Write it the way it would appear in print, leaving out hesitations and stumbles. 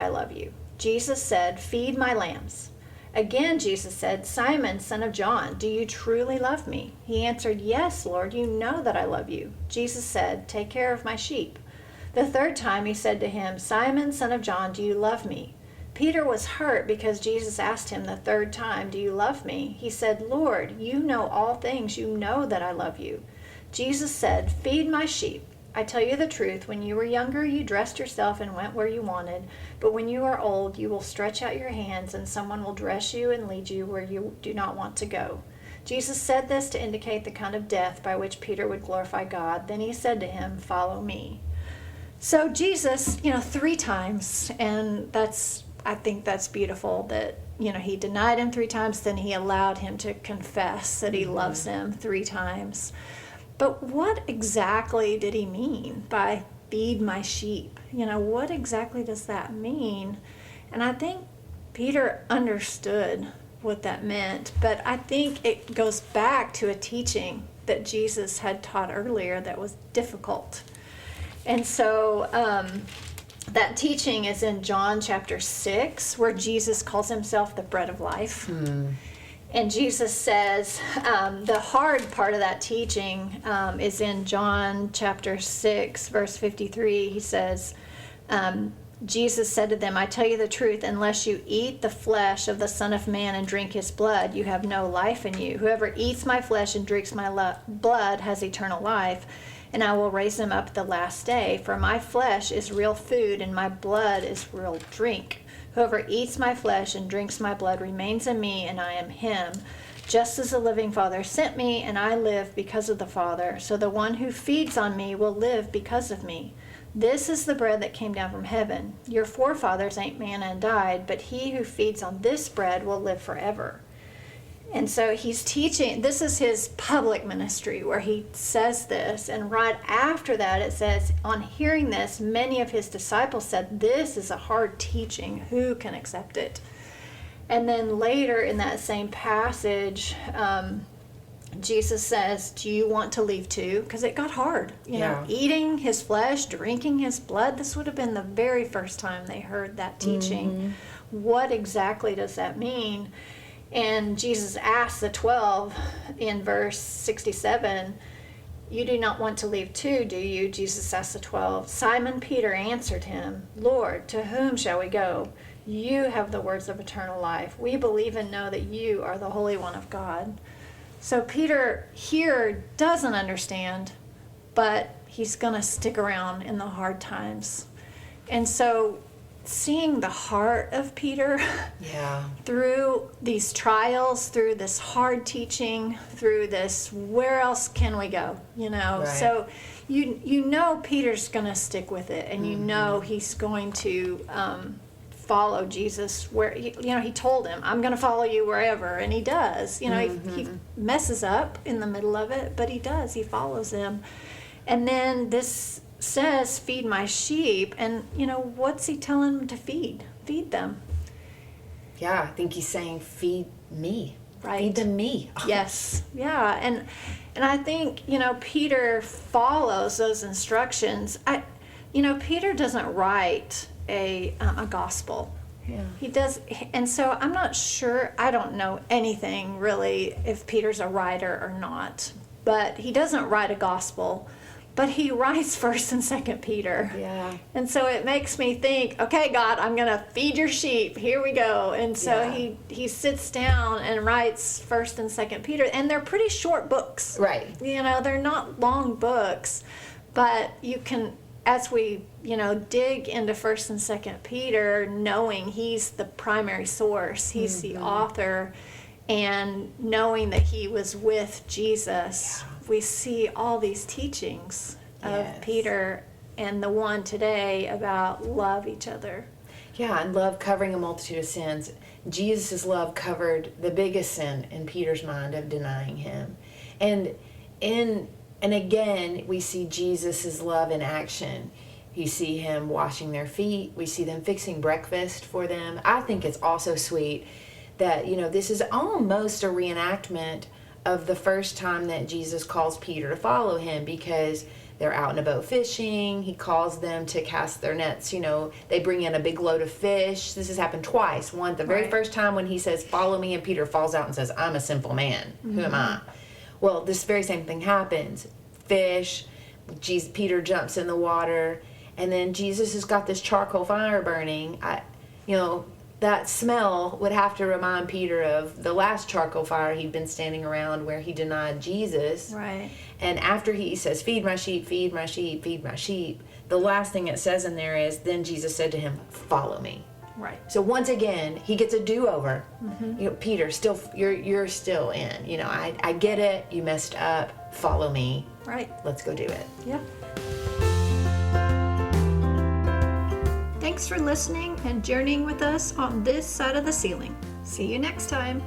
I love you. Jesus said, feed my lambs. Again, Jesus said, Simon, son of John, do you truly love me? He answered, yes, Lord, you know that I love you. Jesus said, take care of my sheep. The third time he said to him, Simon, son of John, do you love me? Peter was hurt because Jesus asked him the third time, do you love me? He said, Lord, you know all things. You know that I love you. Jesus said, feed my sheep. I tell you the truth, when you were younger, you dressed yourself and went where you wanted. But when you are old, you will stretch out your hands and someone will dress you and lead you where you do not want to go. Jesus said this to indicate the kind of death by which Peter would glorify God. Then he said to him, follow me. So Jesus, 3 times, and I think that's beautiful that, he denied him 3 times, then he allowed him to confess that he loves him 3 times. But what exactly did he mean by feed my sheep? What exactly does that mean? And I think Peter understood what that meant, but I think it goes back to a teaching that Jesus had taught earlier that was difficult. And so that teaching is in John chapter 6, where Jesus calls himself the bread of life. And Jesus says, the hard part of that teaching is in John chapter 6, verse 53. He says, Jesus said to them, I tell you the truth, unless you eat the flesh of the Son of Man and drink his blood, you have no life in you. Whoever eats my flesh and drinks my blood has eternal life, and I will raise him up at the last day. For my flesh is real food, and my blood is real drink. Whoever eats my flesh and drinks my blood remains in me, and I am him. Just as the living Father sent me, and I live because of the Father, so the one who feeds on me will live because of me. This is the bread that came down from heaven. Your forefathers ate manna and died, but he who feeds on this bread will live forever. And so he's teaching, this is his public ministry where he says this, and right after that it says, on hearing this, many of his disciples said, this is a hard teaching, who can accept it? And then later in that same passage, Jesus says, do you want to leave too? Because it got hard, eating his flesh, drinking his blood. This would have been the very first time they heard that teaching. What exactly does that mean? And Jesus asked the 12 in verse 67, you do not want to leave too, do you? Jesus asked the 12. Simon Peter answered him, Lord, to whom shall we go? You have the words of eternal life. We believe and know that you are the Holy One of God. So Peter here doesn't understand, but he's going to stick around in the hard times. And so seeing the heart of Peter through these trials, through this hard teaching, through this, where else can we go? Right. So you know Peter's going to stick with it, and he's going to follow Jesus where he told him, I'm going to follow you wherever, and he does. He messes up in the middle of it, but he follows him. And then this says, feed my sheep, and what's he telling them to feed them? I think he's saying feed me, right? Feed them me. Yes. And I think Peter follows those instructions. Peter doesn't write a gospel. He does, and so I'm not sure, I don't know anything really if Peter's a writer or not, but he doesn't write a gospel. But he writes 1st and 2nd Peter. And so it makes me think, okay, God, I'm going to feed your sheep. Here we go. And so he sits down and writes 1st and 2nd Peter. And they're pretty short books. Right. They're not long books. But you can, as we, dig into 1st and 2nd Peter, knowing he's the primary source, he's the author, and knowing that he was with Jesus, we see all these teachings of Peter and the one today about love each other. And love covering a multitude of sins. Jesus' love covered the biggest sin in Peter's mind of denying him. And again, we see Jesus' love in action. You see him washing their feet. We see them fixing breakfast for them. I think it's also sweet that, this is almost a reenactment of the first time that Jesus calls Peter to follow him, because They're out in a boat fishing. He calls them to cast their nets. They bring in a big load of fish. This has happened twice. One, the very first time when he says, follow me, and Peter falls out and says, I'm a simple man. Who am I? Well, this very same thing happens. Fish, Peter jumps in the water, and then Jesus has got this charcoal fire burning. That smell would have to remind Peter of the last charcoal fire he'd been standing around where he denied Jesus. Right. And after he says, feed my sheep, feed my sheep, feed my sheep, the last thing it says in there is, then Jesus said to him, follow me. Right. So once again, he gets a do-over. Peter, you're still in. I get it. You messed up. Follow me. Right. Let's go do it. Yep. Thanks for listening and journeying with us on this side of the ceiling. See you next time.